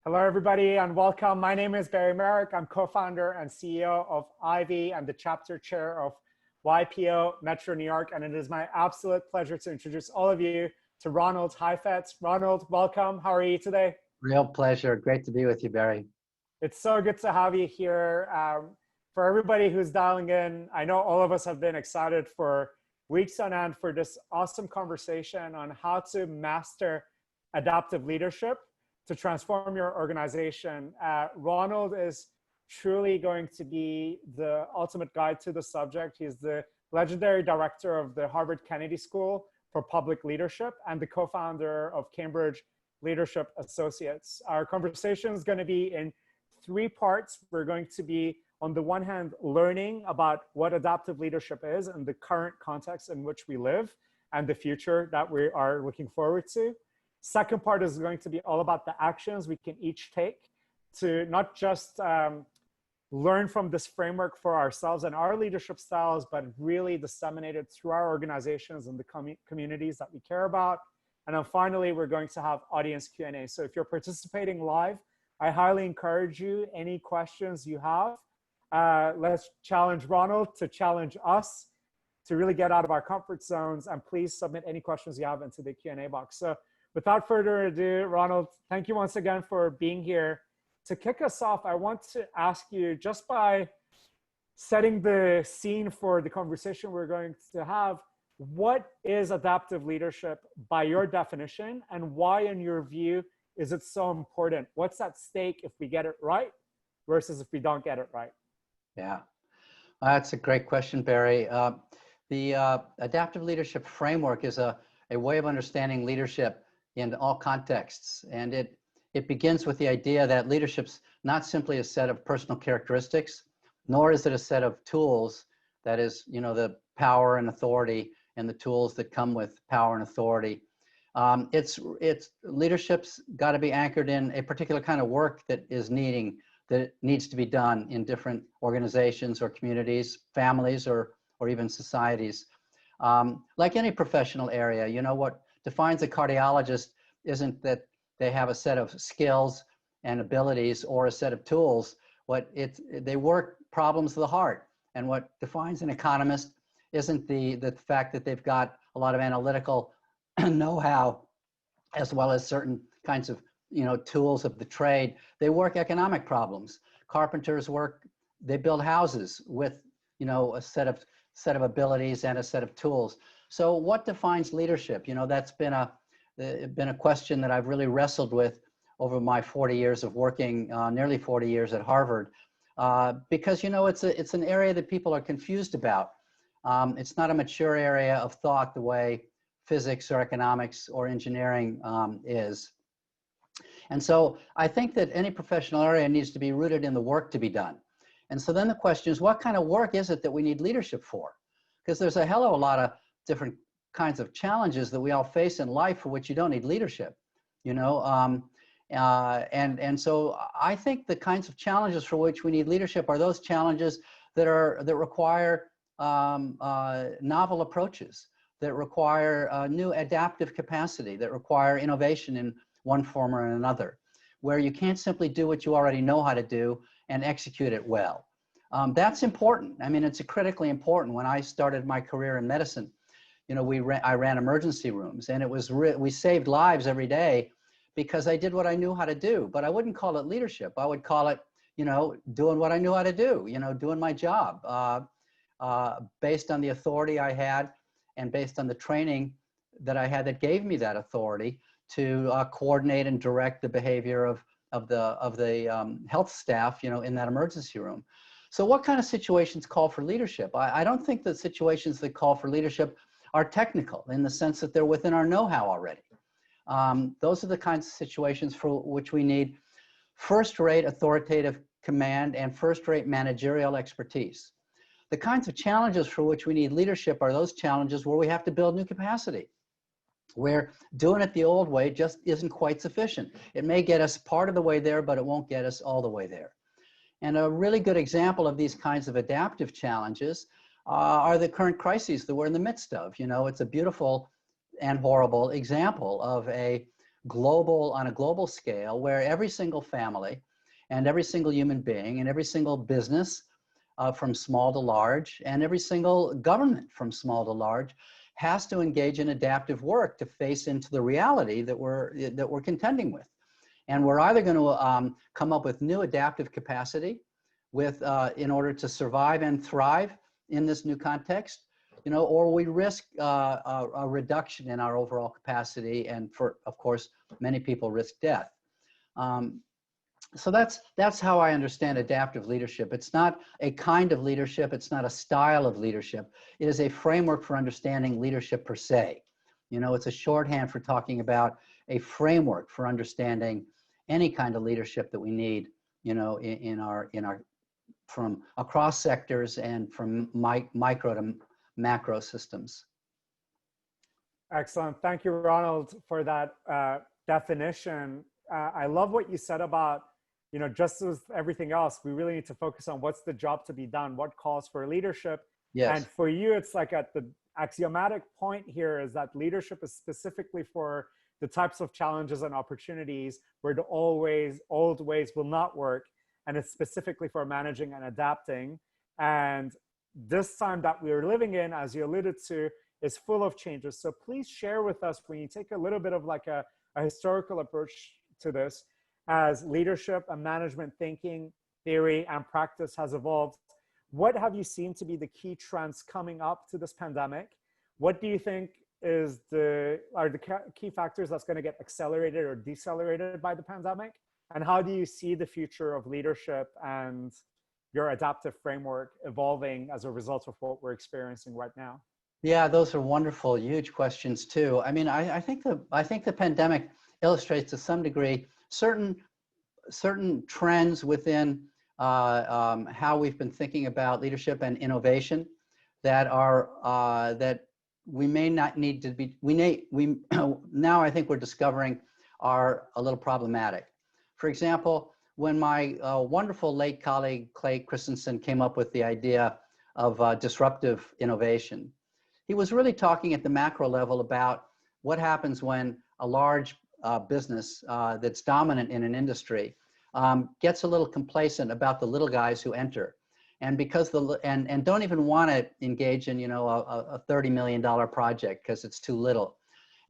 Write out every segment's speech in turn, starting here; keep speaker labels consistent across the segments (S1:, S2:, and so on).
S1: Hello, everybody, and welcome. My name is Beri Meric. I'm co-founder and CEO of Ivy and the chapter chair of YPO Metro New York. And it is my absolute pleasure to introduce all of you to Ronald Heifetz. Ronald, welcome. How are you today?
S2: Real pleasure. Great to be with you, Beri.
S1: It's so good to have you here. For everybody who's dialing in, I know all of us have been excited for weeks on end for this awesome conversation on how to master adaptive leadership to transform your organization. Ronald is truly going to be the ultimate guide to the subject. He's the legendary director of the Harvard Kennedy School for Public Leadership and the co-founder of Cambridge Leadership Associates. Our conversation is going to be in three parts. We're going to be, on the one hand, learning about what adaptive leadership is and the current context in which we live and the future that we are looking forward to. Second part is going to be all about the actions we can each take to not just learn from this framework for ourselves and our leadership styles, but really disseminate it through our organizations and the communities that we care about. And then finally, we're going to have audience Q&A. So if you're participating live, I highly encourage you, any questions you have, let's challenge Ronald to challenge us to really get out of our comfort zones. And please submit any questions you have into the Q&A box. So without further ado, Ronald, thank you once again for being here. To kick us off, I want to ask you, just by setting the scene for the conversation we're going to have, what is adaptive leadership by your definition, and why, in your view, is it so important? What's at stake if we get it right versus if we don't get it right?
S2: Yeah, that's a great question, Beri. The adaptive leadership framework is a way of understanding leadership in all contexts. And it begins with the idea that leadership's not simply a set of personal characteristics, nor is it a set of tools that is, the power and authority and the tools that come with power and authority. It's leadership's got to be anchored in a particular kind of work that needs to be done in different organizations or communities, families, or even societies. Like any professional area, what defines a cardiologist isn't that they have a set of skills and abilities or a set of tools. They work problems of the heart. And what defines an economist isn't the fact that they've got a lot of analytical know-how as well as certain kinds of tools of the trade. They work economic problems. Carpenters they build houses with a set of abilities and a set of tools. So what defines leadership? That's been a question that I've really wrestled with over my 40 years of working, nearly 40 years at Harvard, because it's an area that people are confused about. It's not a mature area of thought the way physics or economics or engineering is. And so I think that any professional area needs to be rooted in the work to be done. And so then the question is, what kind of work is it that we need leadership for? Because there's a hell of a lot of different kinds of challenges that we all face in life for which you don't need leadership, and so I think the kinds of challenges for which we need leadership are those challenges that require novel approaches, that require new adaptive capacity, that require innovation in one form or another, where you can't simply do what you already know how to do and execute it well. That's important. I mean, it's critically important. When I started my career in medicine, I ran emergency rooms, and we saved lives every day because I did what I knew how to do. But I wouldn't call it leadership. I would call it, doing what I knew how to do, doing my job based on the authority I had and based on the training that I had that gave me that authority to coordinate and direct the behavior of the health staff, in that emergency room. So what kind of situations call for leadership? I don't think that situations that call for leadership are technical in the sense that they're within our know-how already. Those are the kinds of situations for which we need first-rate authoritative command and first-rate managerial expertise. The kinds of challenges for which we need leadership are those challenges where we have to build new capacity, where doing it the old way just isn't quite sufficient. It may get us part of the way there, but it won't get us all the way there. And a really good example of these kinds of adaptive challenges are the current crises that we're in the midst of. It's a beautiful and horrible example of a on a global scale, where every single family and every single human being and every single business from small to large, and every single government from small to large has to engage in adaptive work to face into the reality that we're contending with. And we're either going to come up with new adaptive capacity in order to survive and thrive in this new context, or we risk a reduction in our overall capacity, and of course, many people risk death. So that's how I understand adaptive leadership. It's not a kind of leadership. It's not a style of leadership. It is a framework for understanding leadership per se. It's a shorthand for talking about a framework for understanding any kind of leadership that we need, in our from across sectors and from micro to macro systems.
S1: Excellent. Thank you, Ronald, for that definition. I love what you said about, just as everything else, we really need to focus on what's the job to be done, what calls for leadership.
S2: Yes.
S1: And for you, it's like at the axiomatic point here is that leadership is specifically for the types of challenges and opportunities where the old ways will not work. And it's specifically for managing and adapting. And this time that we're living in, as you alluded to, is full of changes. So please share with us, when you take a little bit of like a historical approach to this, as leadership and management thinking, theory, and practice has evolved, what have you seen to be the key trends coming up to this pandemic? What do you think are the key factors that's going to get accelerated or decelerated by the pandemic? And how do you see the future of leadership and your adaptive framework evolving as a result of what we're experiencing right now?
S2: Yeah, those are wonderful, huge questions too. I mean, I think the pandemic illustrates to some degree certain trends within how we've been thinking about leadership and innovation that are that we may not need to be. Now I think we're discovering are a little problematic. For example, when my wonderful late colleague Clay Christensen came up with the idea of disruptive innovation, he was really talking at the macro level about what happens when a large business that's dominant in an industry gets a little complacent about the little guys who enter, and because and don't even want to engage in a $30 million project because it's too little,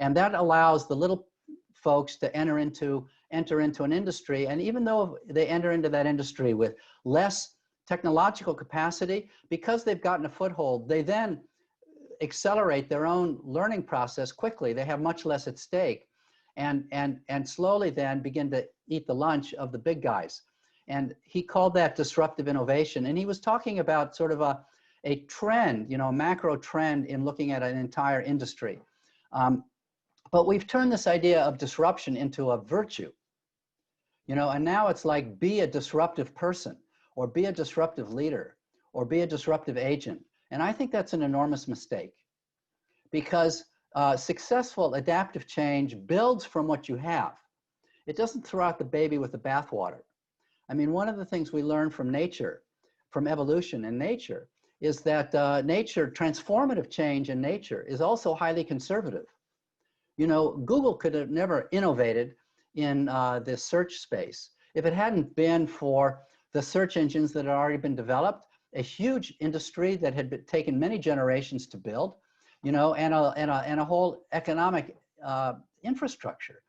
S2: and that allows the little folks to enter into an industry, and even though they enter into that industry with less technological capacity, because they've gotten a foothold, they then accelerate their own learning process quickly. They have much less at stake, and slowly then begin to eat the lunch of the big guys. And he called that disruptive innovation. And he was talking about sort of a trend, a macro trend in looking at an entire industry. But we've turned this idea of disruption into a virtue, and now it's like, be a disruptive person, or be a disruptive leader, or be a disruptive agent. And I think that's an enormous mistake, because successful adaptive change builds from what you have. It doesn't throw out the baby with the bathwater. I mean, one of the things we learn from nature, from evolution in nature, is that transformative change in nature is also highly conservative. Google could have never innovated in the search space if it hadn't been for the search engines that had already been developed, a huge industry that had taken many generations to build, and a whole economic infrastructure,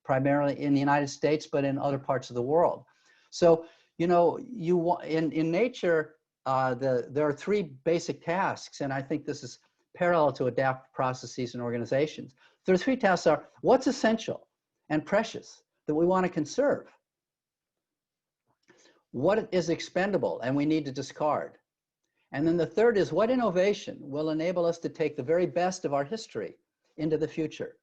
S2: primarily in the United States, but in other parts of the world. So, in nature, there are three basic tasks, and I think this is parallel to adaptive processes and organizations. There are three tasks: what's essential and precious that we want to conserve, what is expendable and we need to discard, and then the third is what innovation will enable us to take the very best of our history into the future,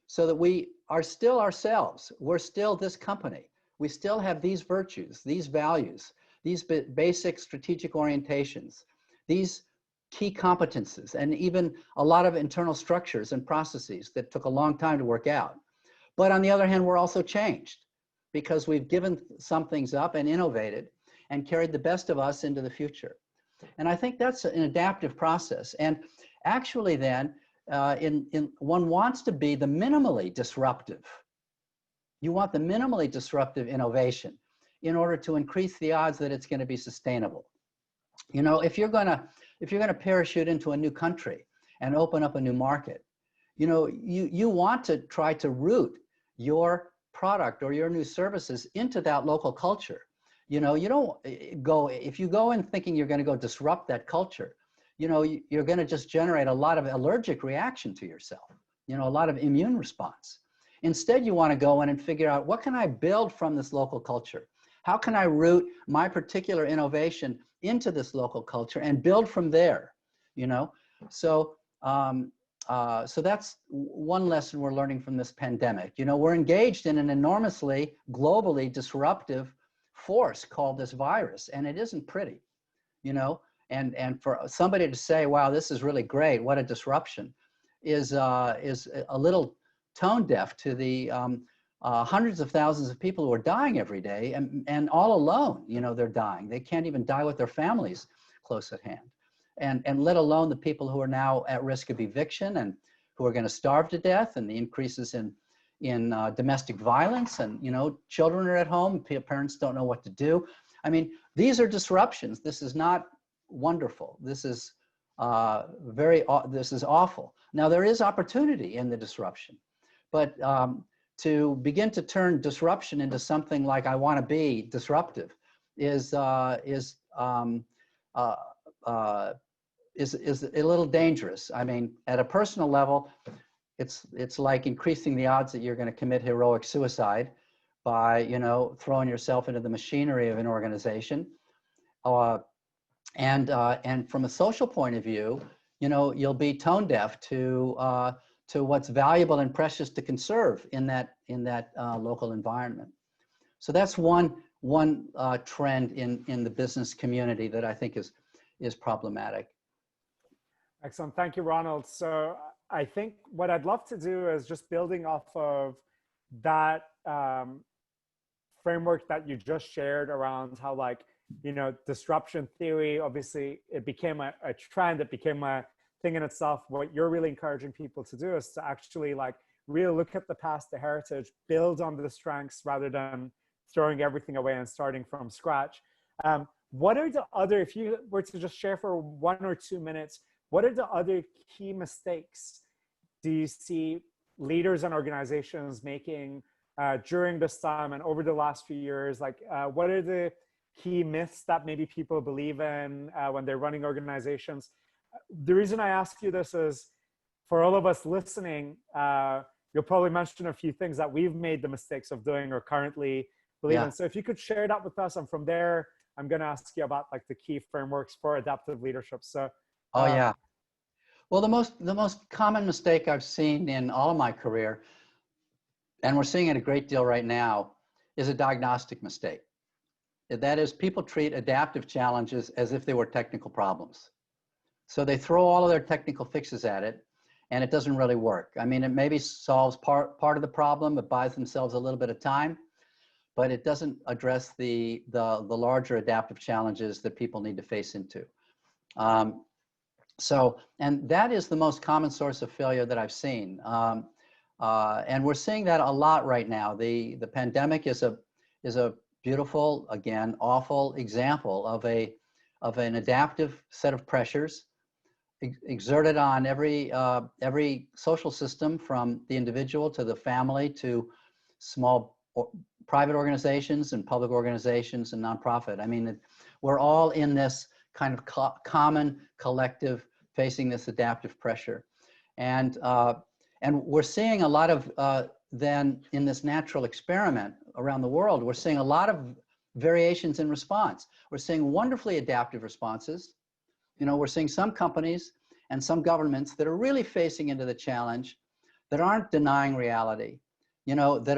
S2: so that we are still ourselves. We're still this company. We still have these virtues, these values, these basic strategic orientations, these key competences, and even a lot of internal structures and processes that took a long time to work out. But on the other hand, we're also changed, because we've given some things up and innovated and carried the best of us into the future. And I think that's an adaptive process. And actually then, one wants to be the minimally disruptive. You want the minimally disruptive innovation in order to increase the odds that it's going to be sustainable. You know, if you're going to parachute into a new country and open up a new market, you know, you want to try to root your product or your new services into that local culture. You know, you don't go, if you go in thinking you're going to go disrupt that culture, you know, you're going to just generate a lot of allergic reaction to yourself, you know, a lot of immune response. Instead, you want to go in and figure out, what can I build from this local culture? How can I root my particular innovation into this local culture and build from there, you know? So, so that's one lesson we're learning from this pandemic. You know, we're engaged in an enormously globally disruptive force called this virus, and it isn't pretty, you know? And for somebody to say, wow, this is really great, what a disruption, is a little tone deaf to the hundreds of thousands of people who are dying every day, and all alone, you know, they're dying. They can't even die with their families close at hand. And let alone the people who are now at risk of eviction and who are going to starve to death, and the increases in domestic violence, and, you know, children are at home, parents don't know what to do. I mean, these are disruptions. This is not wonderful. This is this is awful. Now, there is opportunity in the disruption, but to begin to turn disruption into something like, I want to be disruptive, is a little dangerous. I mean, at a personal level, it's like increasing the odds that you're going to commit heroic suicide by, you know, throwing yourself into the machinery of an organization. And from a social point of view, you know, you'll be tone deaf to what's valuable and precious to conserve in that local environment. So that's one trend in the business community that I think is problematic.
S1: Excellent. Thank you, Ronald. So I think what I'd love to do is just building off of that framework that you just shared around how, like, you know, disruption theory, obviously it became a trend, it became a thing in itself. What you're really encouraging people to do is to actually, like, really look at the past, the heritage, build on the strengths rather than throwing everything away and starting from scratch. What are the other, if you were to just share for 1 or 2 minutes, what are the other key mistakes do you see leaders and organizations making during this time and over the last few years? Like, what are the key myths that maybe people believe in when they're running organizations? The reason I ask you this is, for all of us listening, you'll probably mention a few things that we've made the mistakes of doing or currently believe in. So if you could share that with us, and from there, I'm going to ask you about, like, the key frameworks for adaptive leadership. So,
S2: yeah. Well, the most common mistake I've seen in all of my career, and we're seeing it a great deal right now, is a diagnostic mistake. That is, people treat adaptive challenges as if they were technical problems. So they throw all of their technical fixes at it, and it doesn't really work. I mean, it maybe solves part of the problem, it buys themselves a little bit of time, but it doesn't address the larger adaptive challenges that people need to face into. And that is the most common source of failure that I've seen. And we're seeing that a lot right now. The pandemic is a beautiful, again, awful example of an adaptive set of pressures exerted on every social system, from the individual to the family to small private organizations and public organizations and nonprofit. I mean, we're all in this kind of common collective facing this adaptive pressure. And we're seeing a lot of, then in this natural experiment around the world, we're seeing a lot of variations in response. We're seeing wonderfully adaptive responses. You know, we're seeing some companies and some governments that are really facing into the challenge, that aren't denying reality, you know, that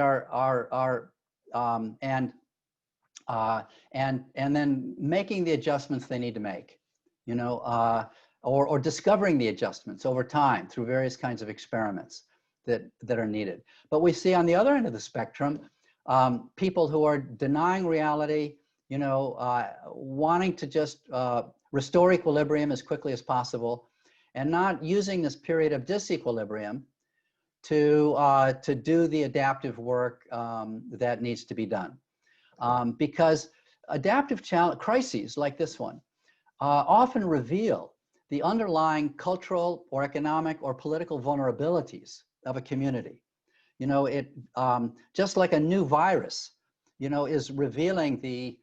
S2: and then making the adjustments they need to make, you know, or discovering the adjustments over time through various kinds of experiments that are needed. But we see on the other end of the spectrum, people who are denying reality, you know, wanting to just restore equilibrium as quickly as possible, and not using this period of disequilibrium to do the adaptive work that needs to be done. Because adaptive crises like this one often reveal the underlying cultural or economic or political vulnerabilities of a community. You know, it just like a new virus, you know, is revealing the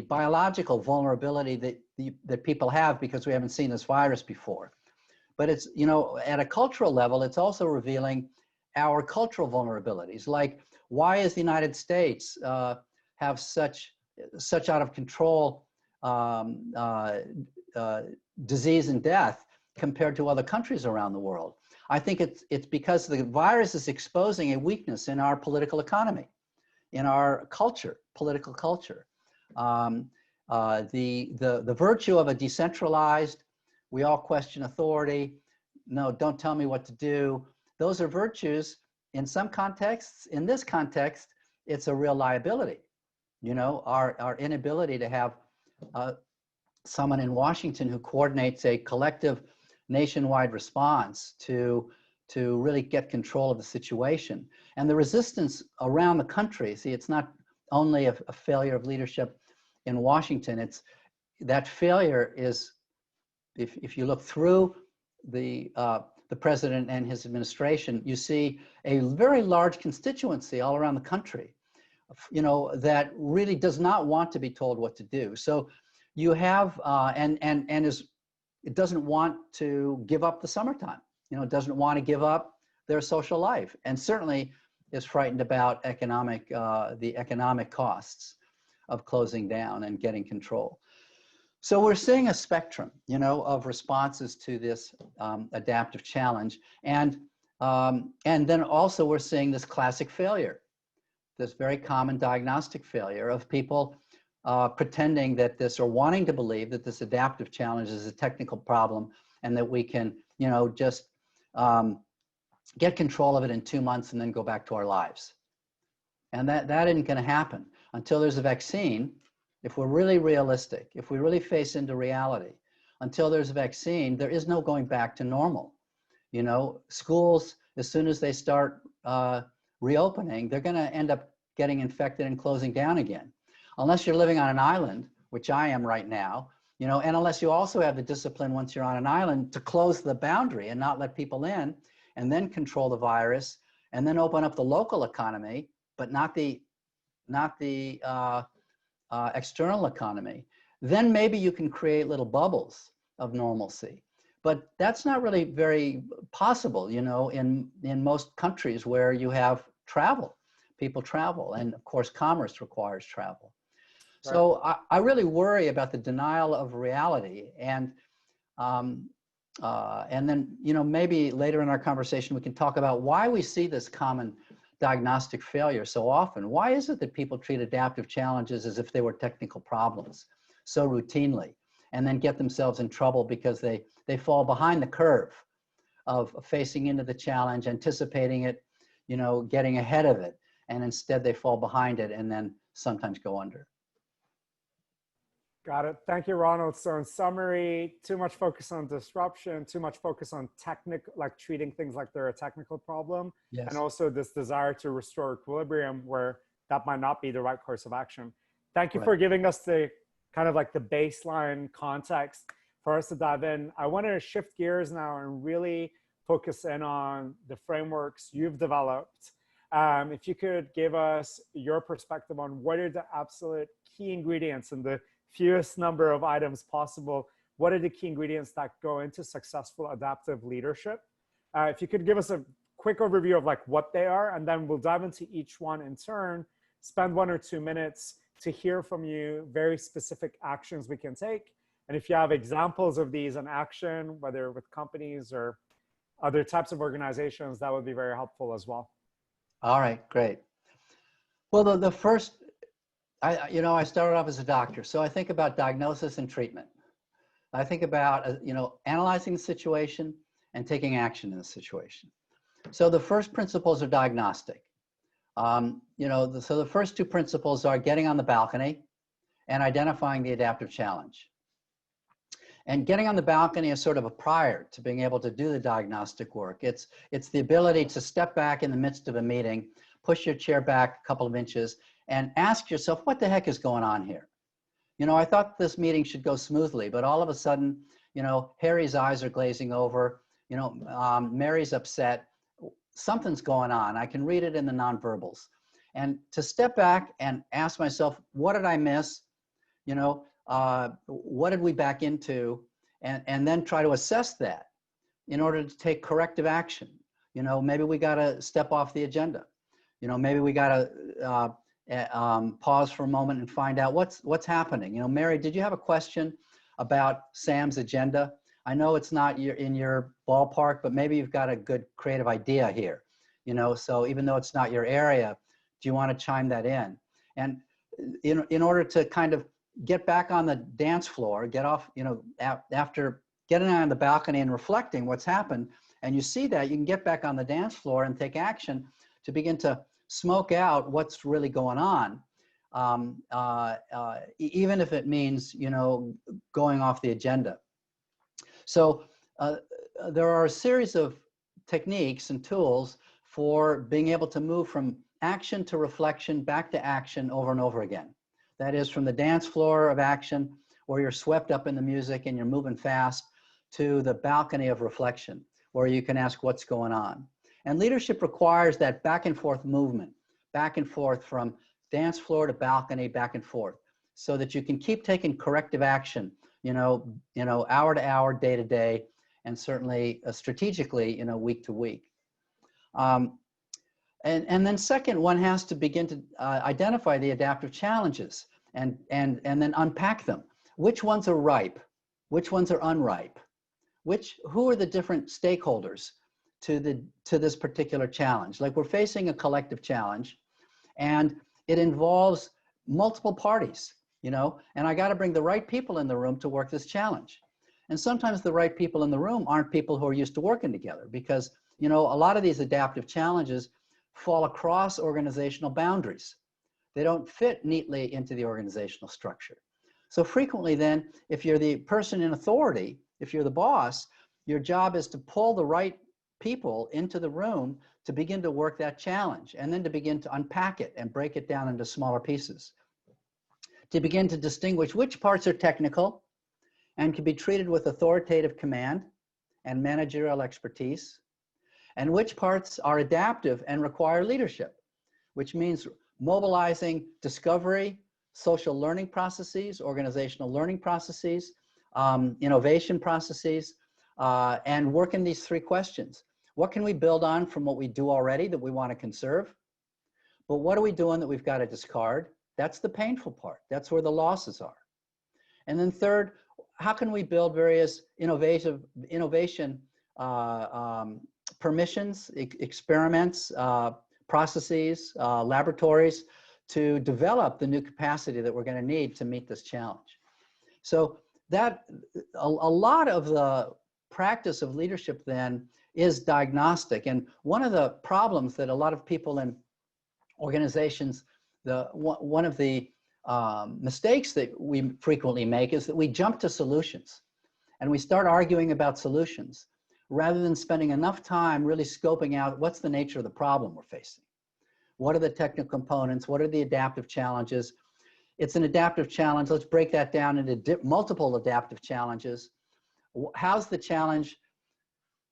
S2: biological vulnerability that people have because we haven't seen this virus before. But it's, you know, at a cultural level, it's also revealing our cultural vulnerabilities. Like, why is the United States have such out of control disease and death compared to other countries around the world? I think it's because the virus is exposing a weakness in our political economy, in our culture, political culture. The virtue of a decentralized, we all question authority, no, don't tell me what to do. Those are virtues in some contexts. In this context, it's a real liability. You know, our inability to have someone in Washington who coordinates a collective nationwide response to really get control of the situation. And the resistance around the country, see, it's not only a failure of leadership in Washington, it's that failure is, if you look through the president and his administration, you see a very large constituency all around the country, you know, that really does not want to be told what to do. So you have, it doesn't want to give up the summertime, you know, it doesn't want to give up their social life, and certainly is frightened about the economic costs of closing down and getting control. So we're seeing a spectrum, you know, of responses to this adaptive challenge. And then also we're seeing this classic failure, this very common diagnostic failure of people pretending that this, or wanting to believe that this adaptive challenge is a technical problem and that we can, you know, just get control of it in 2 months and then go back to our lives. And that isn't going to happen until there's a vaccine. If we're really realistic, if we really face into reality, until there's a vaccine, there is no going back to normal. You know, schools, as soon as they start reopening, they're going to end up getting infected and closing down again. Unless you're living on an island, which I am right now, you know, and unless you also have the discipline once you're on an island to close the boundary and not let people in, and then control the virus, and then open up the local economy, but not the external economy, then maybe you can create little bubbles of normalcy. But that's not really very possible, you know, in most countries where you have travel, people travel, and of course commerce requires travel. Right. So I really worry about the denial of reality, and then, you know, maybe later in our conversation we can talk about why we see this common diagnostic failure so often. Why is it that people treat adaptive challenges as if they were technical problems so routinely, and then get themselves in trouble because they fall behind the curve of facing into the challenge, anticipating it, you know, getting ahead of it, and instead they fall behind it and then sometimes go under.
S1: Got it. Thank you, Ronald. So in summary, too much focus on disruption, too much focus on like treating things like they're a technical problem. Yes. And also this desire to restore equilibrium where that might not be the right course of action. Thank you for giving us the kind of like the baseline context for us to dive in. I want to shift gears now and really focus in on the frameworks you've developed. If you could give us your perspective on what are the absolute key ingredients and the fewest number of items possible. What are the key ingredients that go into successful adaptive leadership? If you could give us a quick overview of like what they are, and then we'll dive into each one in turn, spend 1 or 2 minutes to hear from you very specific actions we can take. And if you have examples of these in action, whether with companies or other types of organizations, that would be very helpful as well.
S2: All right, great. Well, the first, you know, I started off as a doctor, so I think about diagnosis and treatment. I think about, you know, analyzing the situation and taking action in the situation. So the first principles are diagnostic. You know, so the first 2 principles are getting on the balcony and identifying the adaptive challenge. And getting on the balcony is sort of a prior to being able to do the diagnostic work. It's the ability to step back in the midst of a meeting, push your chair back a couple of inches, and ask yourself, what the heck is going on here? You know, I thought this meeting should go smoothly, but all of a sudden, you know, Harry's eyes are glazing over, you know, Mary's upset, something's going on. I can read it in the nonverbals. And to step back and ask myself, what did I miss? You know, what did we back into? And then try to assess that in order to take corrective action. You know, maybe we got to step off the agenda. You know, maybe we got to pause for a moment and find out what's happening. You know, Mary, did you have a question about Sam's agenda? I know it's not in your ballpark, but maybe you've got a good creative idea here. You know, so even though it's not your area, do you want to chime that in? And in order to kind of get back on the dance floor, get off, you know, after getting on the balcony and reflecting what's happened, and you see that, you can get back on the dance floor and take action to begin to smoke out what's really going on, even if it means, you know, going off the agenda. So there are a series of techniques and tools for being able to move from action to reflection, back to action over and over again. That is, from the dance floor of action, where you're swept up in the music and you're moving fast, to the balcony of reflection, where you can ask what's going on. And leadership requires that back and forth movement, back and forth from dance floor to balcony, back and forth, so that you can keep taking corrective action, you know, hour to hour, day to day, and certainly strategically, you know, week to week. And then second, one has to begin to identify the adaptive challenges and then unpack them. Which ones are ripe? Which ones are unripe? Who are the different stakeholders to this particular challenge? Like, we're facing a collective challenge, and it involves multiple parties, you know, and I got to bring the right people in the room to work this challenge. And sometimes the right people in the room aren't people who are used to working together, because, you know, a lot of these adaptive challenges fall across organizational boundaries. They don't fit neatly into the organizational structure. So frequently then, if you're the person in authority, if you're the boss, your job is to pull the right people into the room to begin to work that challenge, and then to begin to unpack it and break it down into smaller pieces, to begin to distinguish which parts are technical and can be treated with authoritative command and managerial expertise, and which parts are adaptive and require leadership, which means mobilizing discovery, social learning processes, organizational learning processes, innovation processes, and work in these three questions. What can we build on from what we do already that we want to conserve? But what are we doing that we've got to discard? That's the painful part. That's where the losses are. And then third, how can we build various innovation permissions, experiments, processes, laboratories, to develop the new capacity that we're going to need to meet this challenge. So that a lot of the practice of leadership then is diagnostic. And one of the problems that a lot of people in organizations, one of the mistakes that we frequently make is that we jump to solutions and we start arguing about solutions rather than spending enough time really scoping out what's the nature of the problem we're facing. What are the technical components? What are the adaptive challenges? It's an adaptive challenge. Let's break that down into multiple adaptive challenges. How's the challenge?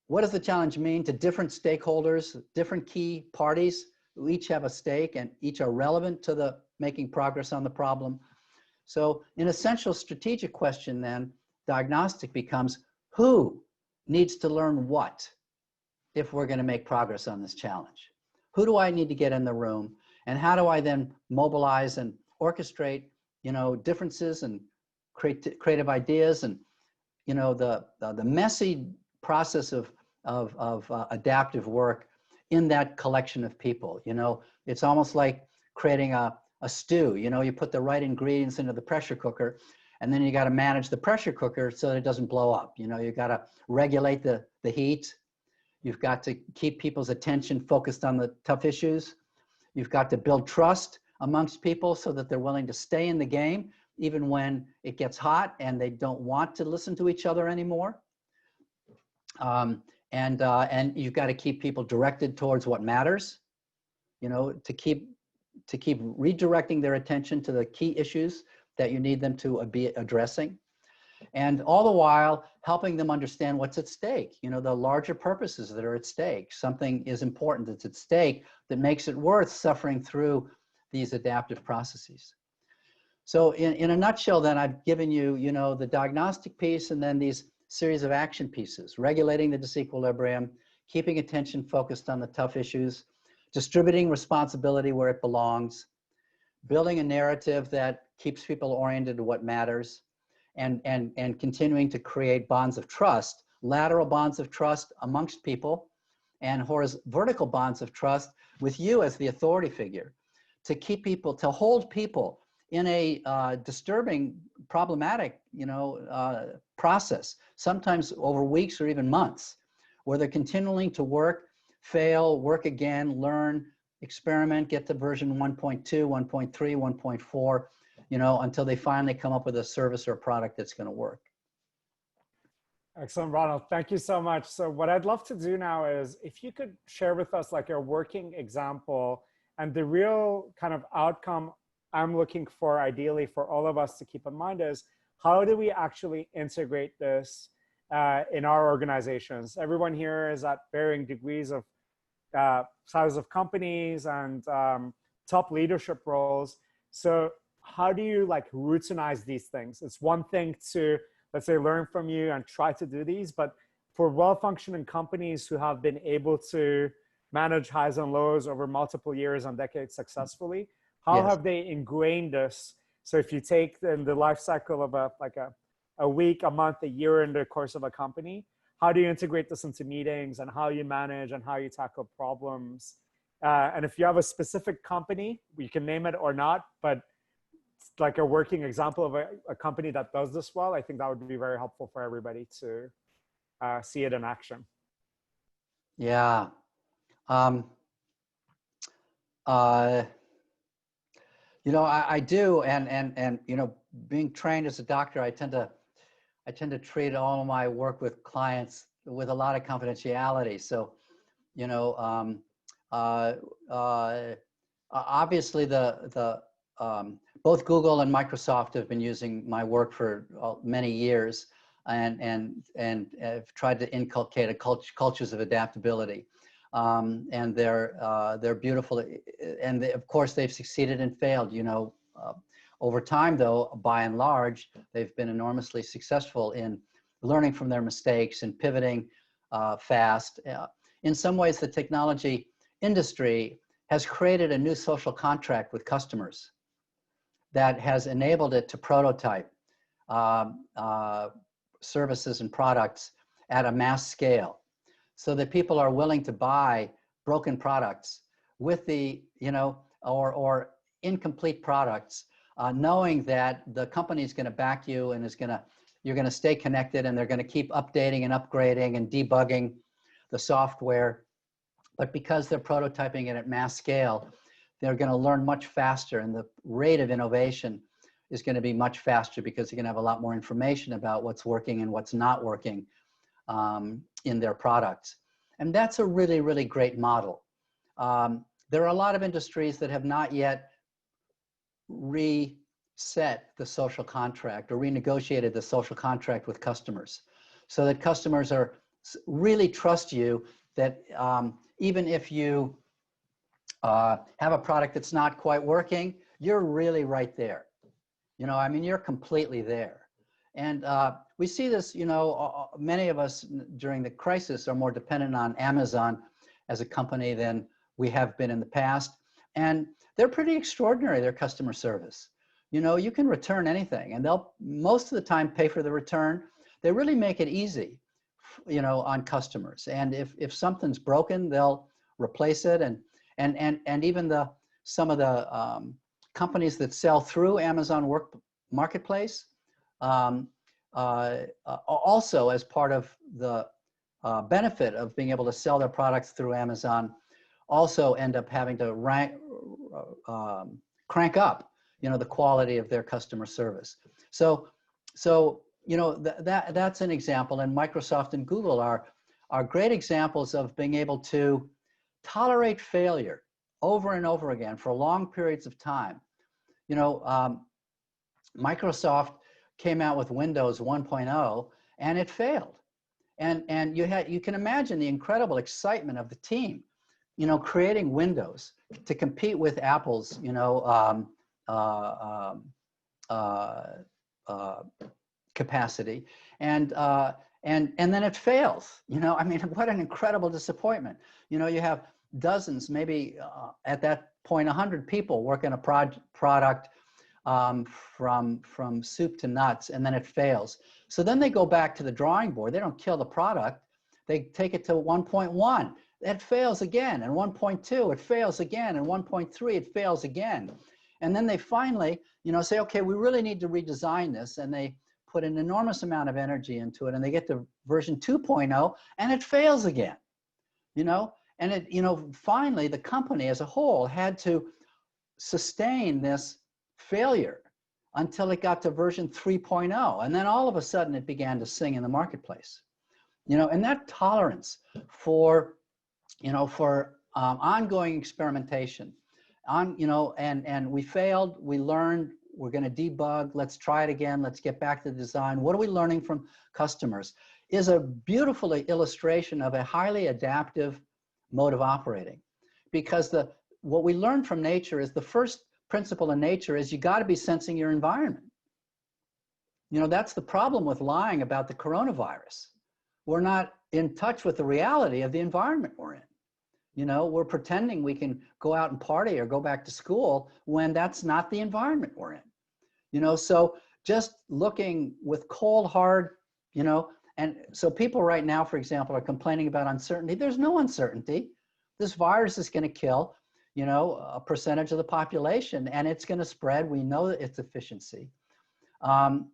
S2: What does the challenge mean to different stakeholders, different key parties who each have a stake and each are relevant to the making progress on the problem? So an essential strategic question then, diagnostic, becomes who needs to learn what if we're going to make progress on this challenge? Who do I need to get in the room? And how do I then mobilize and orchestrate, you know, differences and creative ideas and, you know, the messy process of adaptive work in that collection of people? You know, it's almost like creating a stew. You know, you put the right ingredients into the pressure cooker, and then you got to manage the pressure cooker so that it doesn't blow up. You know, you got to regulate the heat. You've got to keep people's attention focused on the tough issues. You've got to build trust amongst people so that they're willing to stay in the game even when it gets hot and they don't want to listen to each other anymore. And you've got to keep people directed towards what matters, you know, to keep redirecting their attention to the key issues that you need them to be addressing. And all the while helping them understand what's at stake, you know, the larger purposes that are at stake. Something is important that's at stake that makes it worth suffering through these adaptive processes. So in a nutshell, then, I've given you, you know, the diagnostic piece and then these series of action pieces: regulating the disequilibrium, keeping attention focused on the tough issues, distributing responsibility where it belongs, building a narrative that keeps people oriented to what matters, and continuing to create bonds of trust, lateral bonds of trust amongst people, and vertical bonds of trust with you as the authority figure, to keep people, to hold people in a disturbing, problematic, you know, process, sometimes over weeks or even months, where they're continuing to work, fail, work again, learn, experiment, get to version 1.2, 1.3, 1.4, you know, until they finally come up with a service or a product that's going to work.
S1: Excellent, Ronald. Thank you so much. So what I'd love to do now is if you could share with us like a working example and the real kind of outcome I'm looking for ideally for all of us to keep in mind is how do we actually integrate this in our organizations? Everyone here is at varying degrees of size of companies and top leadership roles. So how do you like routinize these things? It's one thing to, let's say, learn from you and try to do these, but for well-functioning companies who have been able to manage highs and lows over multiple years and decades successfully, how
S2: Yes.
S1: have they ingrained this? So if you take in the life cycle of a week, a month, a year in the course of a company, how do you integrate this into meetings and how you manage and how you tackle problems? And if you have a specific company, you can name it or not, but it's like a working example of a company that does this well, I think that would be very helpful for everybody to see it in action.
S2: Yeah. You know, I do, and you know, being trained as a doctor, I tend to treat all of my work with clients with a lot of confidentiality. So, you know, obviously both Google and Microsoft have been using my work for many years, and have tried to inculcate a cultures of adaptability. And they're beautiful, and of course they've succeeded and failed. You know, over time, though, by and large, they've been enormously successful in learning from their mistakes and pivoting fast. In some ways, the technology industry has created a new social contract with customers that has enabled it to prototype services and products at a mass scale, so that people are willing to buy broken products with the, you know, or incomplete products, knowing that the company is going to back you and you're going to stay connected, and they're going to keep updating and upgrading and debugging the software. But because they're prototyping it at mass scale, they're going to learn much faster, and the rate of innovation is going to be much faster because you're going to have a lot more information about what's working and what's not working in their products. And that's a really, really great model. There are a lot of industries that have not yet reset the social contract or renegotiated the social contract with customers, so that customers really trust you, that even if you have a product that's not quite working, you're really right there. You know, I mean, you're completely there. And we see this, you know, many of us during the crisis are more dependent on Amazon as a company than we have been in the past. And they're pretty extraordinary, their customer service. You know, you can return anything, and they'll most of the time pay for the return. They really make it easy, you know, on customers. And if something's broken, they'll replace it. And even some of the companies that sell through Amazon Marketplace, also as part of the benefit of being able to sell their products through Amazon, also end up having to crank up, the quality of their customer service. So that's an example, and Microsoft and Google are great examples of being able to tolerate failure over and over again for long periods of time. Microsoft came out with Windows 1.0 and it failed. And you can imagine the incredible excitement of the team, creating Windows to compete with Apple's, capacity, and then it fails. I mean, what an incredible disappointment. You have dozens, maybe at that point 100 people working a product from soup to nuts, and then it fails. So then they go back to the drawing board. They don't kill the product. They take it to 1.1. It fails again, and 1.2, it fails again, and 1.3, it fails again. And then they finally, say, okay, we really need to redesign this, and they put an enormous amount of energy into it, and they get to version 2.0, and it fails again, and it, finally the company as a whole had to sustain this failure until it got to version 3.0, and then all of a sudden it began to sing in the marketplace. And that tolerance for ongoing experimentation, and we failed, we learned, we're going to debug, let's try it again, let's get back to the design, what are we learning from customers, is a beautiful illustration of a highly adaptive mode of operating. Because what we learn from nature is the first principle in nature is you got to be sensing your environment. That's the problem with lying about the coronavirus. We're not in touch with the reality of the environment we're in. We're pretending we can go out and party or go back to school when that's not the environment we're in. So just looking with cold, hard, and so people right now, for example, are complaining about uncertainty. There's no uncertainty. This virus is going to kill, a percentage of the population, and it's going to spread. We know its efficiency. So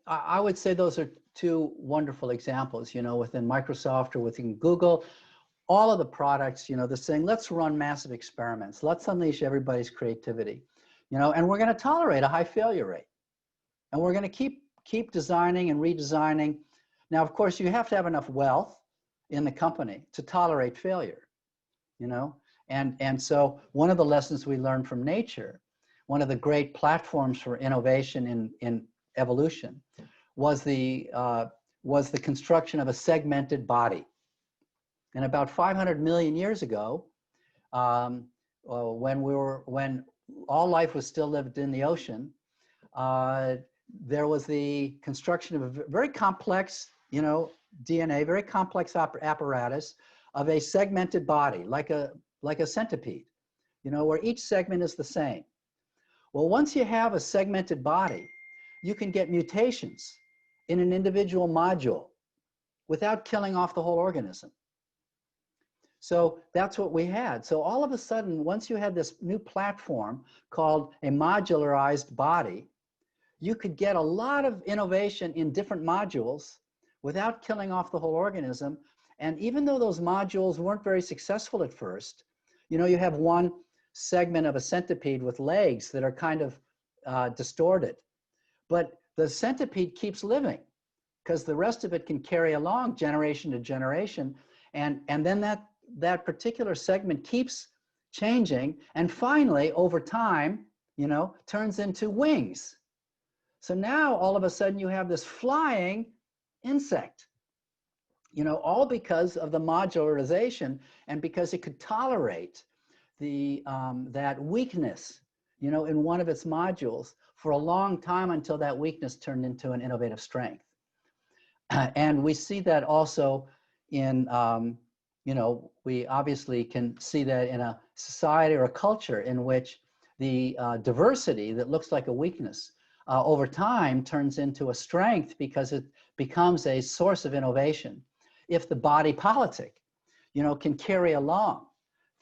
S2: I would say those are two wonderful examples, within Microsoft or within Google. All of the products, they're saying, let's run massive experiments. Let's unleash everybody's creativity, and we're going to tolerate a high failure rate. And we're going to keep designing and redesigning. Now, of course, you have to have enough wealth in the company to tolerate failure, and so one of the lessons we learned from nature, one of the great platforms for innovation in evolution, was the construction of a segmented body. And about 500 million years ago, when all life was still lived in the ocean, there was the construction of a very complex, DNA, very complex apparatus of a segmented body, like a centipede, where each segment is the same. Well, once you have a segmented body, you can get mutations in an individual module without killing off the whole organism. So that's what we had. So all of a sudden, once you had this new platform called a modularized body, you could get a lot of innovation in different modules without killing off the whole organism. And even though those modules weren't very successful at first, you have one segment of a centipede with legs that are kind of distorted. But the centipede keeps living because the rest of it can carry along generation to generation. And then that particular segment keeps changing. And finally, over time, turns into wings. So now all of a sudden you have this flying insect, all because of the modularization and because it could tolerate that weakness, in one of its modules for a long time until that weakness turned into an innovative strength. And we see that also in, we obviously can see that in a society or a culture in which the diversity that looks like a weakness over time turns into a strength because it becomes a source of innovation. If the body politic, can carry along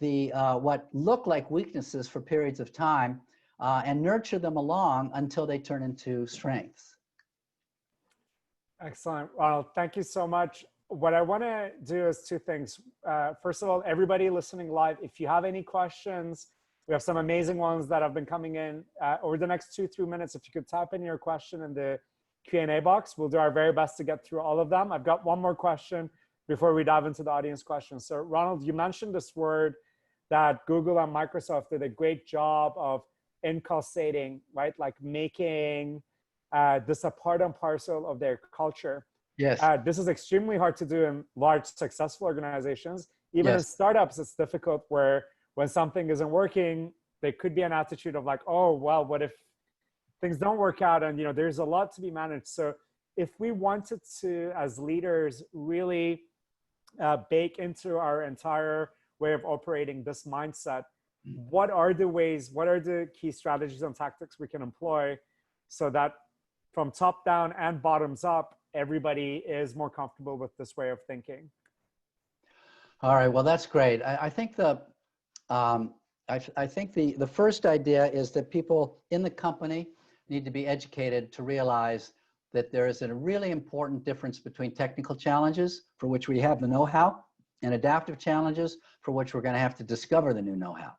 S2: the what look like weaknesses for periods of time and nurture them along until they turn into strengths.
S1: Excellent. Ronald, thank you so much. what I want to do is two things. First of all, everybody listening live, if you have any questions, we have some amazing ones that have been coming in over the next 2-3 minutes. If you could type in your question in the Q&A box, we'll do our very best to get through all of them. I've got one more question before we dive into the audience questions. So Ronald, you mentioned this word that Google and Microsoft did a great job of inculcating, right? Like making this a part and parcel of their culture.
S2: Yes.
S1: This is extremely hard to do in large, successful organizations. Even in startups, it's difficult where when something isn't working, there could be an attitude of like, oh, well, what if things don't work out? And, you know, there's a lot to be managed. So if we wanted to, as leaders, really bake into our entire way of operating this mindset, what are the ways, what are the key strategies and tactics we can employ so that from top down and bottoms up, everybody is more comfortable with this way of thinking?
S2: All right, well, that's great. I think the first idea is that people in the company need to be educated to realize that there is a really important difference between technical challenges, for which we have the know-how, and adaptive challenges, for which we're going to have to discover the new know-how.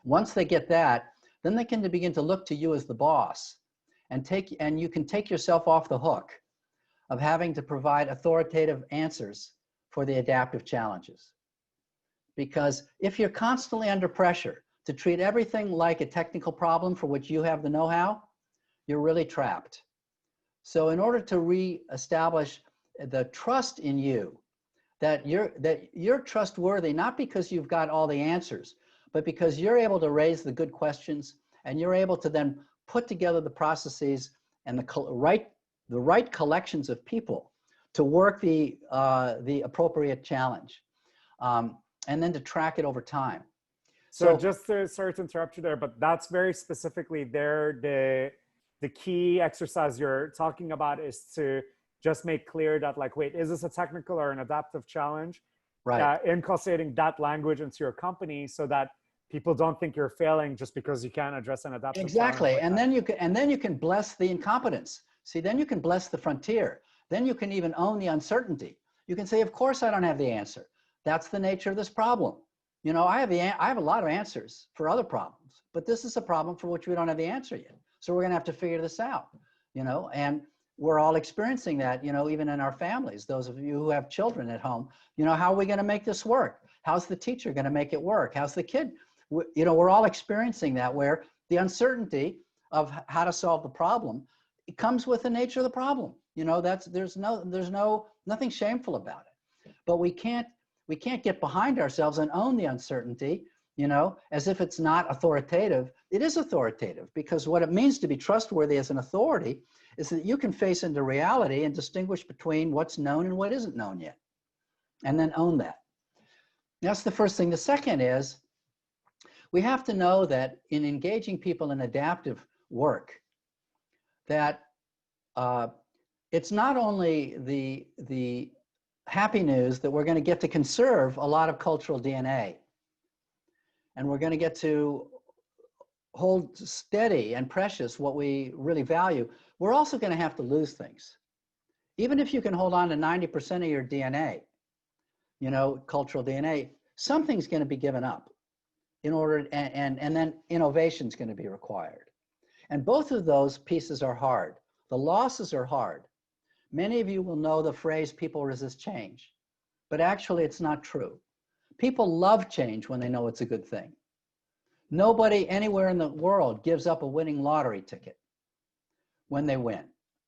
S2: Once they get that, then they can begin to look to you as the boss, and you can take yourself off the hook of having to provide authoritative answers for the adaptive challenges. Because if you're constantly under pressure to treat everything like a technical problem for which you have the know-how, you're really trapped. So in order to reestablish the trust in you, that you're trustworthy, not because you've got all the answers, but because you're able to raise the good questions, and you're able to then put together the processes and the right collections of people to work the appropriate challenge, and then to track it over time.
S1: So just to, sorry to interrupt you there, but that's very specifically there, the key exercise you're talking about is to just make clear that, like, wait, is this a technical or an adaptive challenge?
S2: Right.
S1: Inculcating that language into your company so that people don't think you're failing just because you can't address an adaptive
S2: exactly.
S1: challenge. Like
S2: and then you can bless the incompetence. See, then you can bless the frontier. Then you can even own the uncertainty. You can say, of course I don't have the answer. That's the nature of this problem. You know, I have a lot of answers for other problems, but this is a problem for which we don't have the answer yet. So we're going to have to figure this out, you know, and we're all experiencing that, you know, even in our families. Those of you who have children at home, you know, how are we going to make this work? How's the teacher going to make it work? How's the kid? You know, we're all experiencing that, where the uncertainty of how to solve the problem, it comes with the nature of the problem. You know, there's nothing shameful about it. But we can't get behind ourselves and own the uncertainty, you know, as if it's not authoritative. It is authoritative, because what it means to be trustworthy as an authority is that you can face into reality and distinguish between what's known and what isn't known yet, and then own that. That's the first thing. The second is, we have to know that in engaging people in adaptive work, that it's not only the happy news that we're going to get to conserve a lot of cultural DNA, and we're going to get to hold steady and precious what we really value. We're also going to have to lose things. Even if you can hold on to 90% of your DNA, you know, cultural DNA, something's going to be given up in order, and then innovation is going to be required. And both of those pieces are hard. The losses are hard. Many of you will know the phrase, people resist change, but actually it's not true. People love change when they know it's a good thing. Nobody anywhere in the world gives up a winning lottery ticket when they win.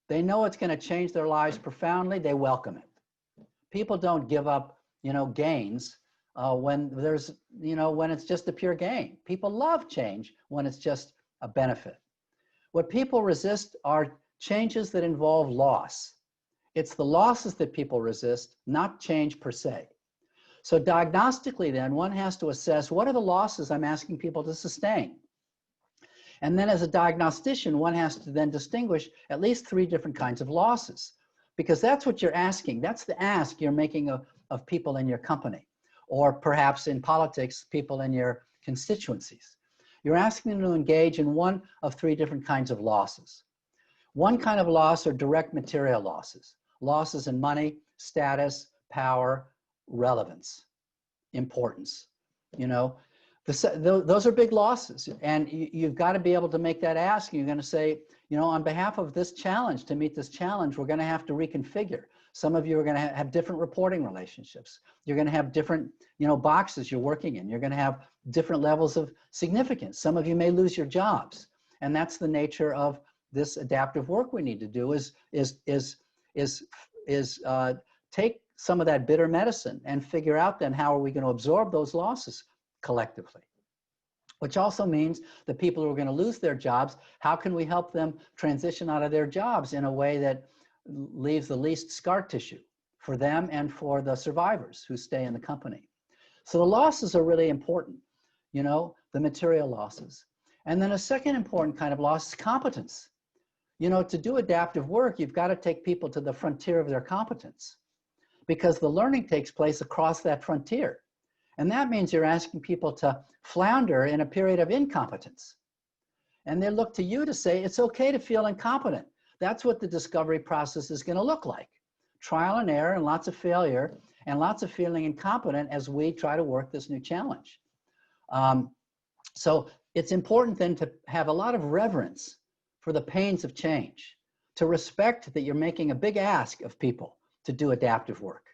S2: They know it's going to change their lives profoundly. They welcome it. People don't give up, you know, gains when there's, you know, when it's just a pure gain. People love change when it's just a benefit. What people resist are changes that involve loss. It's the losses that people resist, not change per se. So diagnostically then, one has to assess, what are the losses I'm asking people to sustain? And then as a diagnostician, one has to then distinguish at least 3 different kinds of losses, because that's what you're asking. That's the ask you're making of people in your company, or perhaps in politics, people in your constituencies. You're asking them to engage in one of 3 different kinds of losses. One kind of loss are direct material losses, losses in money, status, power, relevance, importance. You know, those are big losses, and you've got to be able to make that ask. You're going to say, you know, on behalf of this challenge, to meet this challenge, we're going to have to reconfigure. Some of you are going to have different reporting relationships. You're going to have different, you know, boxes you're working in. You're going to have different levels of significance. Some of you may lose your jobs, and that's the nature of this adaptive work we need to do. Take some of that bitter medicine and figure out then how are we going to absorb those losses collectively. Which also means the people who are going to lose their jobs, how can we help them transition out of their jobs in a way that leaves the least scar tissue for them and for the survivors who stay in the company. So the losses are really important, you know, the material losses. And then a second important kind of loss is competence. You know, to do adaptive work, you've got to take people to the frontier of their competence, because the learning takes place across that frontier. And that means you're asking people to flounder in a period of incompetence. And they look to you to say, it's okay to feel incompetent. That's what the discovery process is going to look like. Trial and error and lots of failure and lots of feeling incompetent as we try to work this new challenge. So it's important then to have a lot of reverence for the pains of change, to respect that you're making a big ask of people to do adaptive work,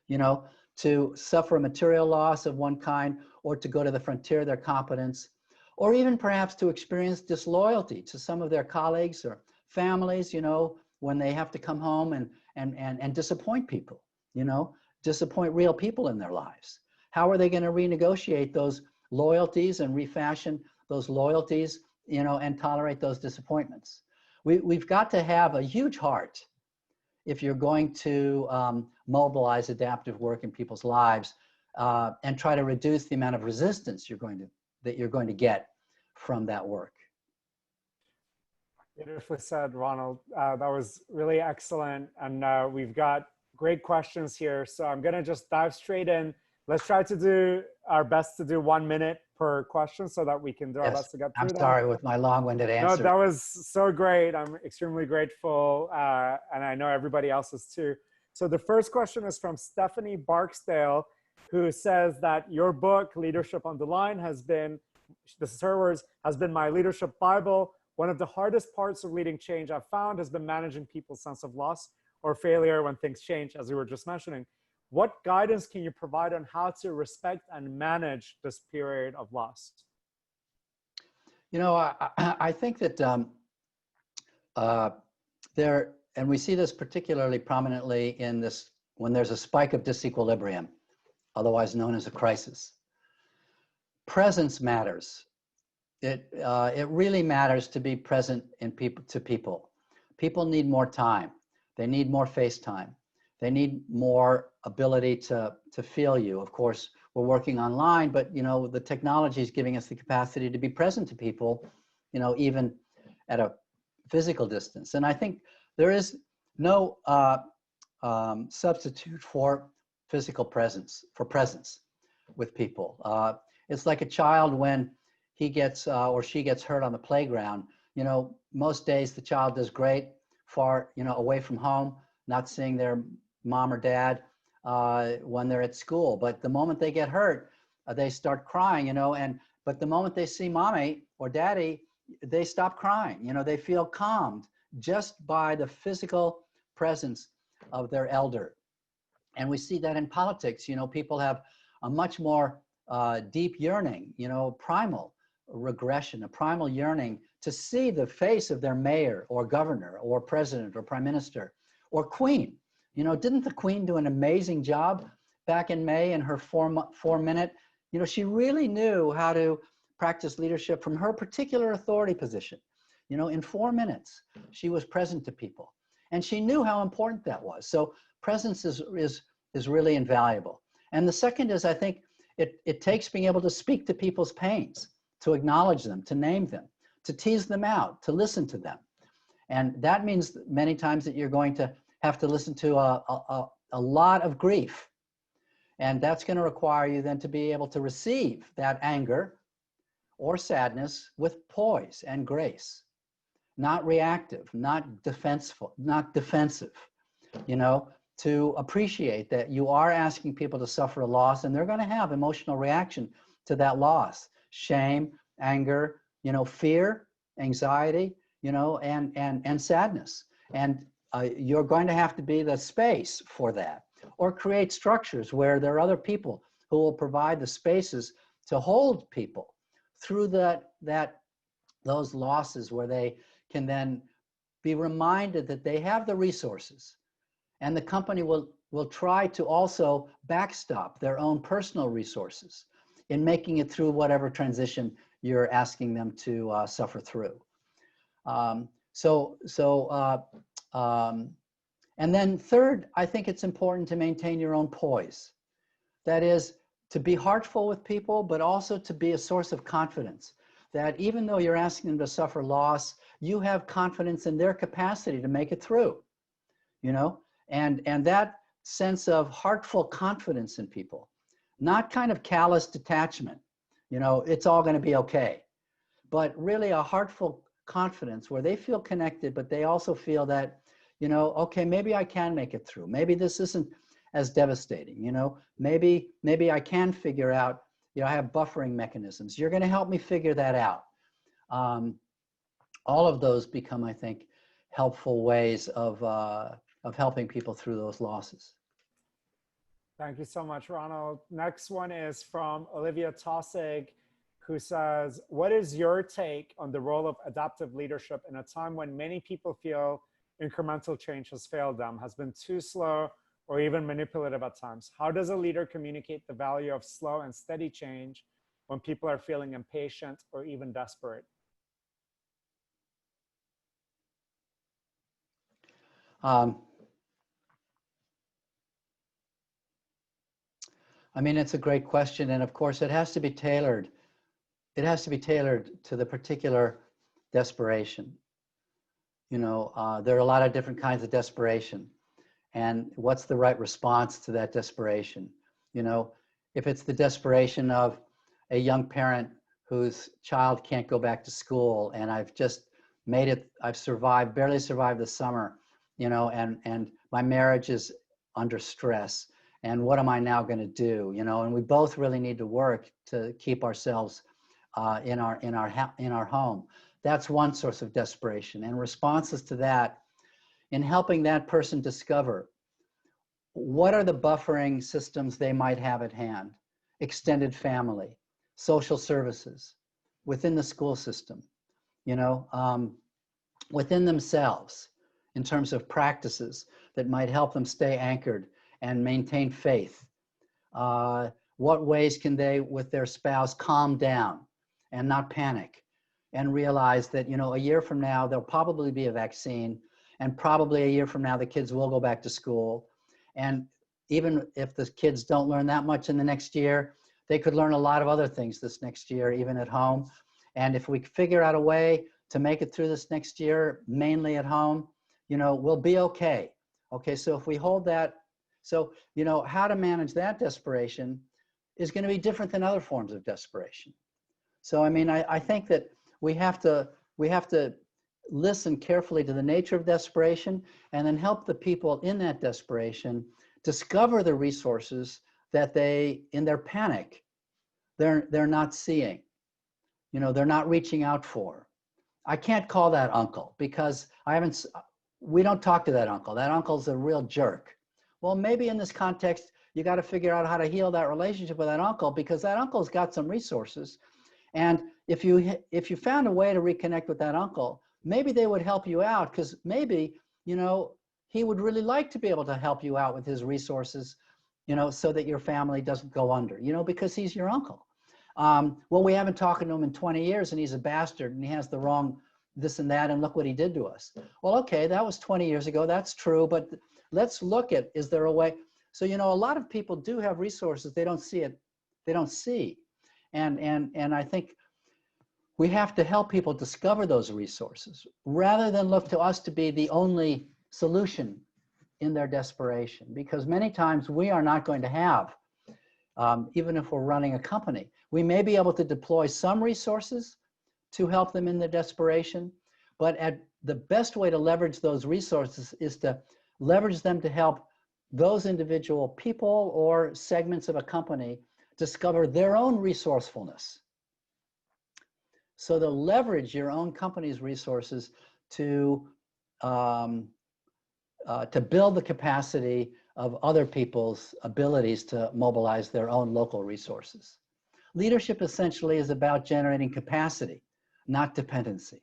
S2: you know, to suffer a material loss of one kind, or to go to the frontier of their competence, or even perhaps to experience disloyalty to some of their colleagues or families, you know, when they have to come home and disappoint people, you know, disappoint real people in their lives. How are they going to renegotiate those loyalties and refashion those loyalties, you know, and tolerate those disappointments? We've got to have a huge heart if you're going to mobilize adaptive work in people's lives and try to reduce the amount of resistance that you're going to get from that work.
S1: Beautifully said, Ronald. That was really excellent. And we've got great questions here. So I'm going to just dive straight in. Let's try to do our best to do 1 minute per question so that we can do our best to get through them.
S2: I'm sorry with my long-winded answer.
S1: No, that was so great. I'm extremely grateful. And I know everybody else is too. So the first question is from Stephanie Barksdale, who says that your book, Leadership on the Line, has been, this is her words, has been my leadership Bible. One of the hardest parts of leading change I've found has been managing people's sense of loss or failure when things change, as we were just mentioning. What guidance can you provide on how to respect and manage this period of loss?
S2: You know, I think that and we see this particularly prominently in this, when there's a spike of disequilibrium, otherwise known as a crisis. Presence matters. It really matters to be present to people. People need more time. They need more face time. They need more ability to feel you. Of course, we're working online, but you know, the technology is giving us the capacity to be present to people, you know, even at a physical distance. And I think there is no substitute for physical presence, with people. It's like a child when he gets or she gets hurt on the playground. You know, most days the child does great, far, you know, away from home, not seeing their mom or dad when they're at school. But the moment they get hurt, they start crying, you know, but the moment they see mommy or daddy, they stop crying. You know, they feel calmed just by the physical presence of their elder. And we see that in politics. You know, people have a much more deep yearning, you know, primal regression, a primal yearning to see the face of their mayor or governor or president or prime minister or queen. You know, didn't the queen do an amazing job back in May in her 4-minute? You know, she really knew how to practice leadership from her particular authority position. You know, in 4 minutes, she was present to people, and she knew how important that was. So presence is really invaluable. And the second is, I think it takes being able to speak to people's pains, to acknowledge them, to name them, to tease them out, to listen to them. And that means many times that you're going to have to listen to a lot of grief. And that's going to require you then to be able to receive that anger or sadness with poise and grace, not reactive, not defensive, you know, to appreciate that you are asking people to suffer a loss, and they're going to have emotional reaction to that loss: shame, anger, fear, anxiety, and sadness. And you're going to have to be the space for that, or create structures where there are other people who will provide the spaces to hold people through those losses, where they can then be reminded that they have the resources, and the company will try to also backstop their own personal resources in making it through whatever transition you're asking them to suffer through. And then third, I think it's important to maintain your own poise. That is, to be heartful with people, but also to be a source of confidence, that even though you're asking them to suffer loss, you have confidence in their capacity to make it through, and that sense of heartful confidence in people, not kind of callous detachment, it's all going to be okay, but really a heartful confidence where they feel connected, but they also feel that, okay, maybe I can make it through. Maybe this isn't as devastating, maybe I can figure out, I have buffering mechanisms. You're going to help me figure that out. All of those become, I think, helpful ways of helping people through those losses.
S1: Thank you so much, Ronald. Next one is from Olivia Tossig, who says, what is your take on the role of adaptive leadership in a time when many people feel incremental change has failed them, has been too slow, or even manipulative at times? How does a leader communicate the value of slow and steady change when people are feeling impatient or even desperate?
S2: I mean, it's a great question. And of course, it has to be tailored. It has to be tailored to the particular desperation. There are a lot of different kinds of desperation. And what's the right response to that desperation? If it's the desperation of a young parent whose child can't go back to school, and I've just made it, I've survived, barely survived the summer, and my marriage is under stress, and what am I now going to do? And we both really need to work to keep ourselves in our home. That's one source of desperation. And responses to that, in helping that person discover what are the buffering systems they might have at hand: extended family, social services, within the school system, within themselves, in terms of practices that might help them stay anchored and maintain faith. What ways can they, with their spouse, calm down and not panic, and realize that, a year from now, there'll probably be a vaccine, and probably a year from now, the kids will go back to school. And even if the kids don't learn that much in the next year, they could learn a lot of other things this next year, even at home. And if we figure out a way to make it through this next year, mainly at home, we'll be okay. Okay, so if we hold that, how to manage that desperation is going to be different than other forms of desperation. So, I mean, I think that we have to listen carefully to the nature of desperation, and then help the people in that desperation discover the resources that they, in their panic, they're not seeing, they're not reaching out for. I can't call that uncle because we don't talk to that uncle. That uncle's a real jerk. Well, maybe in this context, you got to figure out how to heal that relationship with that uncle, because that uncle's got some resources. And if you found a way to reconnect with that uncle, maybe they would help you out, because maybe, he would really like to be able to help you out with his resources, so that your family doesn't go under, because he's your uncle. Well, we haven't talked to him in 20 years and he's a bastard and he has the wrong this and that, and look what he did to us. Well, okay, that was 20 years ago. That's true. But let's look at, is there a way? So, a lot of people do have resources. They don't see it. They don't see. And I think we have to help people discover those resources rather than look to us to be the only solution in their desperation, because many times we are not going to have, even if we're running a company, we may be able to deploy some resources to help them in their desperation, but the best way to leverage those resources is to leverage them to help those individual people or segments of a company discover their own resourcefulness. So to leverage your own company's resources to build the capacity of other people's abilities to mobilize their own local resources. Leadership essentially is about generating capacity, not dependency.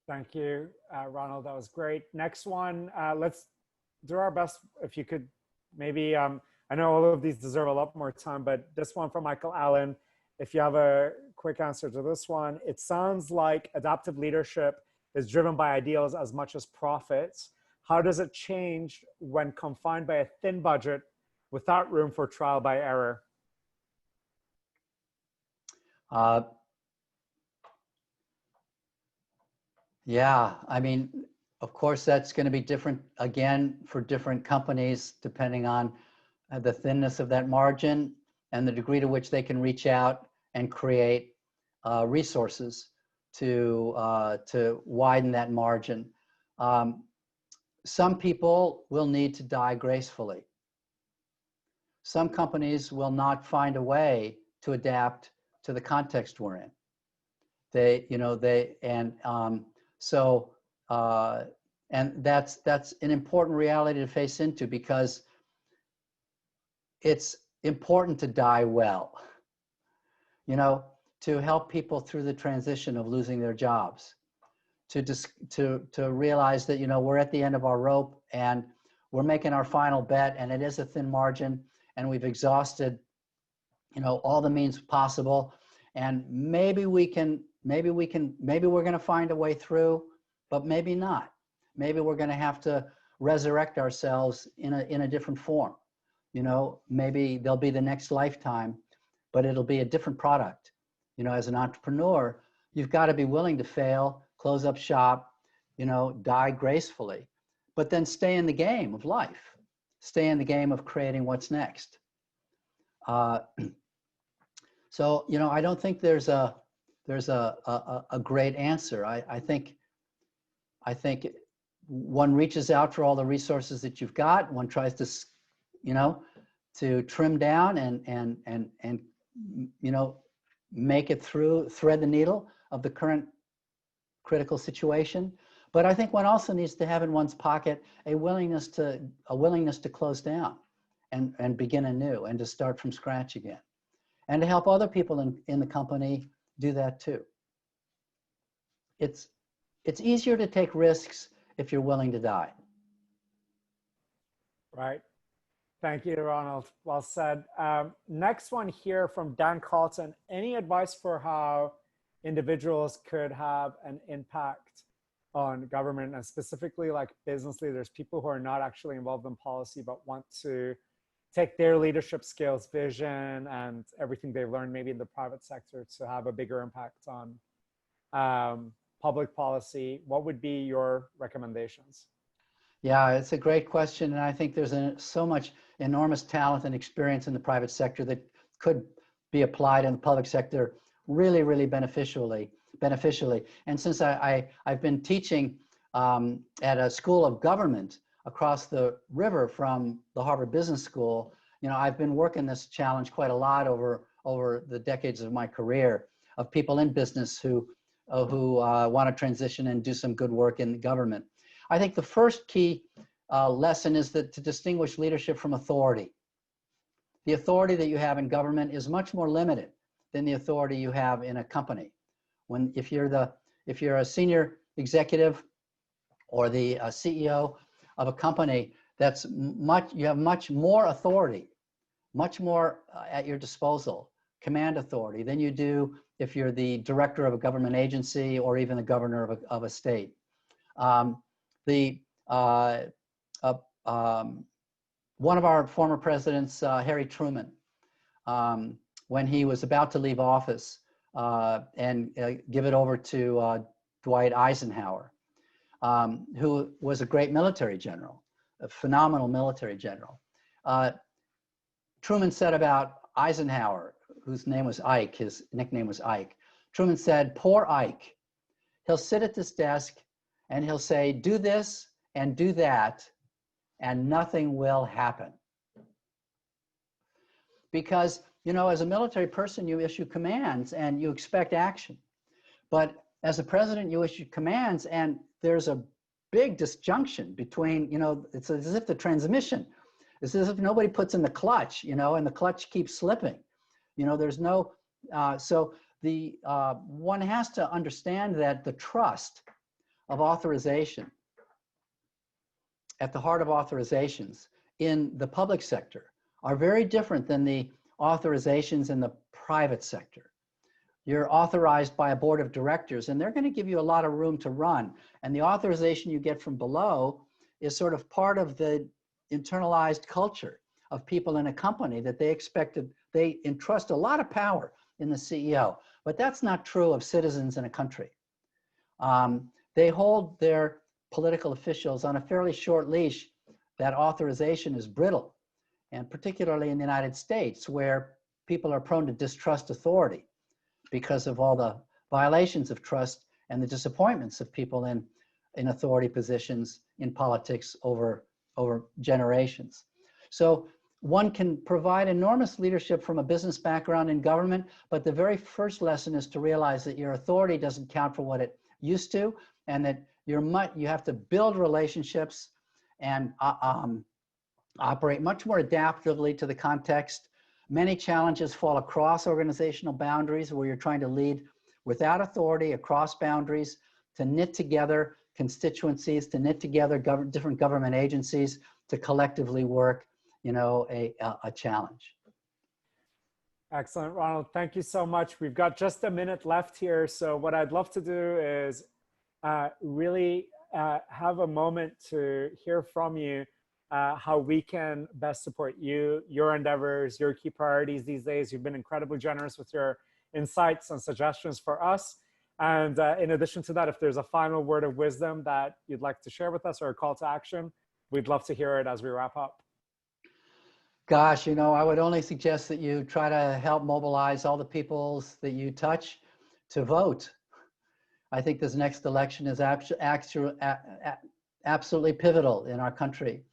S1: Thank you, Ronald. That was great. Next one, let's do our best. If you could maybe, I know all of these deserve a lot more time, but this one from Michael Allen, if you have a quick answer to this one. It sounds like adaptive leadership is driven by ideals as much as profits. How does it change when confined by a thin budget without room for trial by error?
S2: Yeah, I mean, of course, that's going to be different again for different companies, depending on the thinness of that margin and the degree to which they can reach out and create resources to widen that margin. Some people will need to die gracefully. Some companies will not find a way to adapt to the context we're in. And that's an important reality to face into, because it's important to die well, to help people through the transition of losing their jobs, to realize that, we're at the end of our rope and we're making our final bet, and it is a thin margin, and we've exhausted, all the means possible, and maybe we're going to find a way through, but maybe not. Maybe we're going to have to resurrect ourselves in a different form. Maybe there'll be the next lifetime, but it'll be a different product. As an entrepreneur, you've got to be willing to fail, close up shop, die gracefully, but then stay in the game of life, stay in the game of creating what's next. So, I don't think there's a great answer. I think one reaches out for all the resources that you've got. One tries to trim down and make it through, thread the needle of the current critical situation. But I think one also needs to have in one's pocket a willingness to close down and begin anew, and to start from scratch again, and to help other people in the company do that too. It's easier to take risks if you're willing to die.
S1: Right. Thank you, Ronald. Well said. Next one here from Dan Carlton. Any advice for how individuals could have an impact on government, and specifically like business leaders, people who are not actually involved in policy but want to take their leadership skills, vision, and everything they've learned maybe in the private sector to have a bigger impact on public policy? What would be your recommendations?
S2: Yeah, it's a great question. And I think there's so much enormous talent and experience in the private sector that could be applied in the public sector really, really beneficially. And since I've been teaching at a school of government across the river from the Harvard Business School, I've been working this challenge quite a lot over the decades of my career, of people in business who want to transition and do some good work in government. I think the first key lesson is that to distinguish leadership from authority. The authority that you have in government is much more limited than the authority you have in a company. If you're a senior executive or the CEO of a company, you have much more authority, much more at your disposal, command authority, than you do if you're the director of a government agency or even the governor of a state. One of our former presidents, Harry Truman, when he was about to leave office and give it over to Dwight Eisenhower, who was a great military general, a phenomenal military general. Truman said about Eisenhower, whose name was Ike, his nickname was Ike. Truman said, "Poor Ike, he'll sit at this desk and he'll say, do this and do that, and nothing will happen. Because, you know, as a military person, you issue commands and you expect action. But as a president, you issue commands and there's a big disjunction between, you know, it's as if the transmission, it's as if nobody puts in the clutch, you know, and the clutch keeps slipping. You know, there's no, so the, one has to understand that the trust of authorization, at the heart of authorizations in the public sector, are very different than the authorizations in the private sector. You're authorized by a board of directors and they're going to give you a lot of room to run. And the authorization you get from below is sort of part of the internalized culture of people in a company that they entrust a lot of power in the CEO. But that's not true of citizens in a country. They hold their political officials on a fairly short leash. That authorization is brittle. And particularly in the United States, where people are prone to distrust authority because of all the violations of trust and the disappointments of people in authority positions in politics over generations. So one can provide enormous leadership from a business background in government, but the very first lesson is to realize that your authority doesn't count for what it used to, and that you have to build relationships and operate much more adaptively to the context. Many challenges fall across organizational boundaries where you're trying to lead without authority across boundaries to knit together constituencies, to knit together different government agencies to collectively work, you know, a challenge.
S1: Excellent, Ronald. Thank you so much. We've got just a minute left here. So what I'd love to do is really have a moment to hear from you how we can best support you, your endeavors, your key priorities these days. You've been incredibly generous with your insights and suggestions for us. And in addition to that, if there's a final word of wisdom that you'd like to share with us or a call to action, we'd love to hear it as we wrap up.
S2: Gosh, you know, I would only suggest that you try to help mobilize all the people that you touch to vote. I think this next election is absolutely pivotal in our country.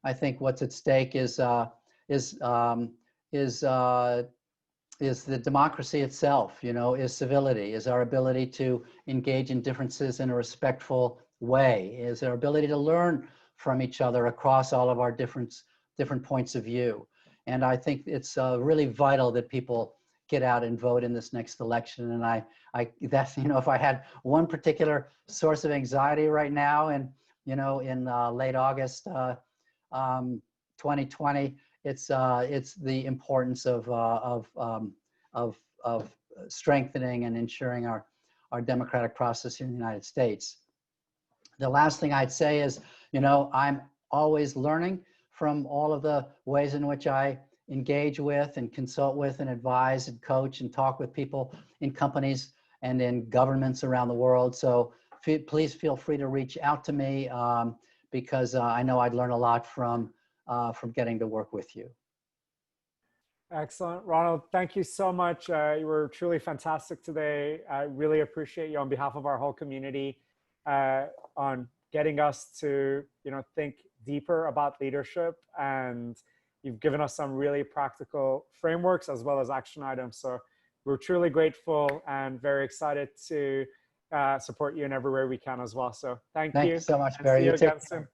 S2: I think what's at stake is the democracy itself, you know, is civility, is our ability to engage in differences in a respectful way, is our ability to learn from each other across all of our different points of view. And I think it's really vital that people get out and vote in this next election. And that's, you know, if I had one particular source of anxiety right now, and, you know, in late August, 2020, it's the importance of strengthening and ensuring our democratic process here in the United States. The last thing I'd say is, you know, I'm always learning from all of the ways in which I engage with and consult with and advise and coach and talk with people in companies and in governments around the world. So please feel free to reach out to me because I know I'd learn a lot from getting to work with you.
S1: Excellent. Ronald, thank you so much. You were truly fantastic today. I really appreciate you on behalf of our whole community on getting us to, you know, think deeper about leadership, and you've given us some really practical frameworks as well as action items. So we're truly grateful and very excited to support you in every way we can as well. So thank you
S2: so much, Beri.
S1: See you again soon.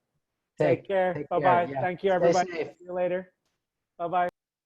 S1: Take care. Bye-bye.
S2: Yeah.
S1: Thank you, everybody. See you later. Bye-bye.